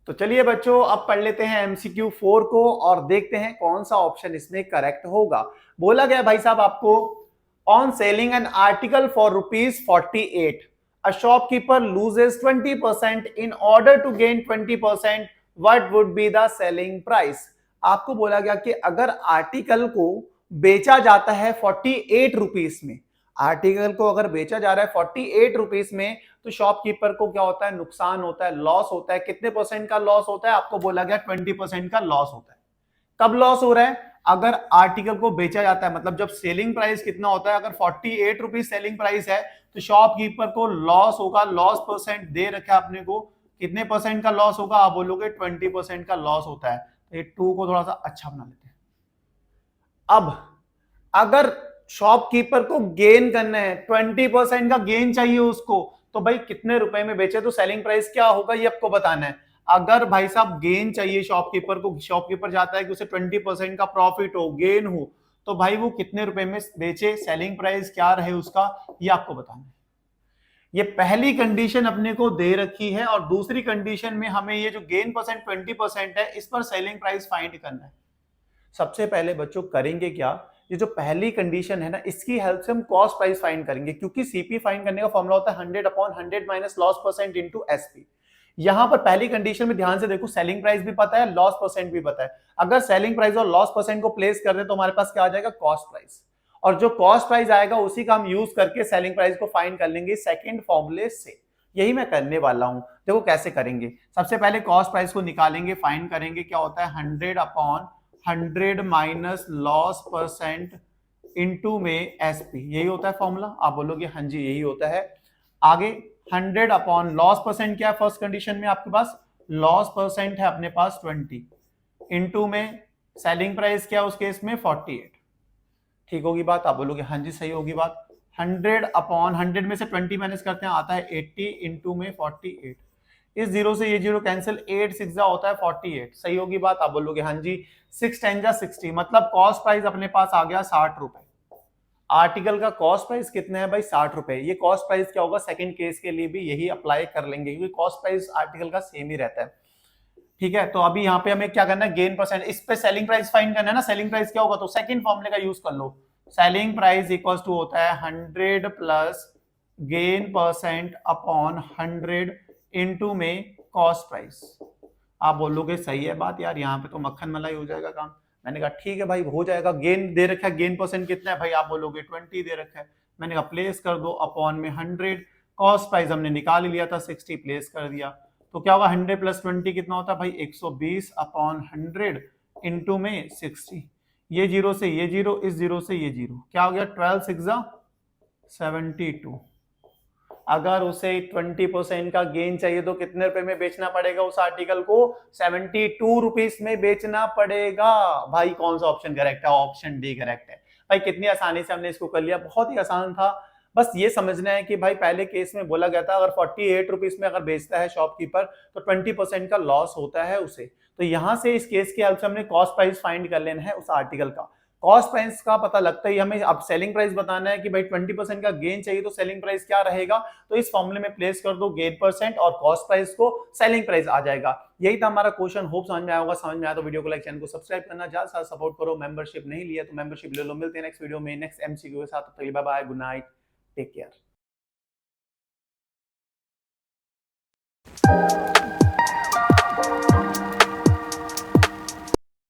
तो चलिए बच्चों, अब पढ़ लेते हैं एमसीक्यू 4 को और देखते हैं कौन सा ऑप्शन इसमें करेक्ट होगा। बोला गया भाई साहब आपको, on selling an article for ₹48 a shopkeeper loses 20% in order to gain 20%, what would be the selling price. आपको बोला गया कि अगर आर्टिकल को बेचा जाता है 48 रुपीस में, आर्टिकल को अगर बेचा जा रहा है 48 रुपीस में, तो शॉपकीपर को क्या होता है, नुकसान होता है, लॉस होता है। कितने परसेंट का लॉस होता है? आपको बोला गया 20% का लॉस होता है। कब लॉस हो रहा है? अगर आर्टिकल को बेचा जाता है, मतलब जब सेलिंग प्राइस कितना होता है, अगर 48 रुपीज सेलिंग प्राइस है तो शॉपकीपर को लॉस होगा। लॉस परसेंट दे रखा है अपने को, कितने परसेंट का लॉस होगा? आप बोलोगे 20% का लॉस होता है। तो ये 2 को थोड़ा सा अच्छा बना लेते हैं। अब अगर शॉपकीपर को गेन करना है, 20% का गेन चाहिए उसको, तो भाई कितने रुपए में बेचे तो सेलिंग प्राइस क्या होगा ये आपको बताना है। अगर भाई साहब गेन चाहिए शॉपकीपर को, शॉपकीपर चाहता है कि उसे 20% का प्रॉफिट हो, गेन हो, तो भाई वो कितने रुपए में बेचे, सेलिंग प्राइस क्या रहे उसका, ये आपको बताना है। ये पहली कंडीशन अपने को दे रखी है, और दूसरी कंडीशन में हमें ये जो गेन परसेंट 20% है, इस पर सेलिंग प्राइस फाइंड करना है। सबसे पहले बच्चों करेंगे क्या, ये जो पहली कंडीशन है ना, इसकी हेल्प से हम कॉस्ट प्राइस फाइंड करेंगे, क्योंकि सीपी फाइंड करने का फॉर्मूला होता है 100/100 minus loss percent into SP. यहां पर पहली कंडीशन में ध्यान से देखो, सेलिंग प्राइस भी पता है, लॉस परसेंट भी पता है। अगर सेलिंग प्राइस और लॉस परसेंट को प्लेस कर दे तो हमारे पास क्या आ जाएगा, कॉस्ट प्राइस। और जो कॉस्ट प्राइस आएगा उसी का हम यूज करके सेलिंग प्राइस को फाइंड कर लेंगे सेकंड फॉर्मूले से। यही मैं करने वाला हूं। देखो कैसे करेंगे। सबसे पहले कॉस्ट प्राइस को निकालेंगे, फाइंड करेंगे, क्या होता है 100/100 माइनस लॉस परसेंट इनटू में एसपी। यही होता है फॉर्मूला। आप बोलोगे हाँ जी यही होता है। आगे 100 अपॉन लॉस परसेंट क्या है, फर्स्ट कंडीशन में आपके पास लॉस परसेंट है अपने पास 20, इनटू में सेलिंग प्राइस क्या है उस केस में 48। ठीक होगी बात? आप बोलोगे हाँ जी सही होगी बात। 100/100 में से 20 माइनस करते हैं, आता है 80 इंटू में 48। इस जीरो से ये जीरो कैंसिल, 8 6 होता है 48। सही होगी बात? आप बोलोगे हाँ जी। 6 10 60, मतलब कॉस्ट प्राइस अपने पास आ गया 60 रुपए। आर्टिकल का कॉस्ट प्राइस कितना है भाई, 60 रुपए। ये कॉस्ट प्राइस क्या होगा, सेकंड केस के लिए भी यही अप्लाई कर लेंगे, क्योंकि कॉस्ट प्राइस आर्टिकल का सेम ही रहता है। ठीक है, तो अभी यहाँ पे हमें क्या करना है, गेन परसेंट, इस पे सेलिंग प्राइस फाइंड करना है ना। सेलिंग प्राइस क्या होगा, तो सेकंड फॉर्मूले का यूज कर लो। सेलिंग प्राइस इक्वल्स टू होता है 100 plus gain percent upon 100 into में कॉस्ट प्राइस। आप बोलोगे सही है बात यार, यहाँ पे तो मक्खन मलाई हो जाएगा काम। मैंने कहा ठीक है भाई हो जाएगा। गेन दे रखा है, गेन परसेंट कितना है भाई, आप बोलोगे 20 दे रखा है। मैंने कहा प्लेस कर दो अपॉन में 100। कॉस्ट प्राइस हमने निकाल ही लिया था 60, प्लेस कर दिया। तो क्या होगा 100 प्लस 20 कितना होता है भाई, 120/100 इंटू में 60। ये जीरो से ये जीरो, इस जीरो से ये जीरो, क्या हो गया 12 6 72। अगर उसे 20% का गेन चाहिए तो कितने रुपए में बेचना पड़ेगा उस आर्टिकल को, 72 रुपीस में बेचना पड़ेगा। भाई कौन सा ऑप्शन करेक्ट है? ऑप्शन डी करेक्ट है। भाई कितनी आसानी से हमने इसको कर लिया, बहुत ही आसान था। बस ये समझना है कि भाई पहले केस में बोला गया था अगर 48 रुपीस में अगर बेचता है शॉपकीपर तो 20% का लॉस होता है उसे। तो यहां से इस केस की हेल्प से हमने कॉस्ट प्राइस फाइंड कर लेना है उस आर्टिकल का। कॉस्ट प्राइस का पता लगता ही हमें अब सेलिंग प्राइस बताना है कि भाई 20% का गेन चाहिए तो सेलिंग प्राइस क्या रहेगा। तो इस फॉर्मूले में प्लेस कर दो गेन परसेंट और कॉस्ट प्राइस को, सेलिंग प्राइस आ जाएगा। यही था हमारा क्वेश्चन। होप समझ में आया होगा। समझ में आया तो वीडियो को लाइक, चैनल को सब्सक्राइब करना, ज्यादा से सपोर्ट करो। मेंबरशिप नहीं लिया तो मेंबरशिप ले लो। मिलते हैं नेक्स्ट वीडियो में नेक्स्ट एमसीक्यू के साथ। तब तक के लिए bye bye, good night, take care.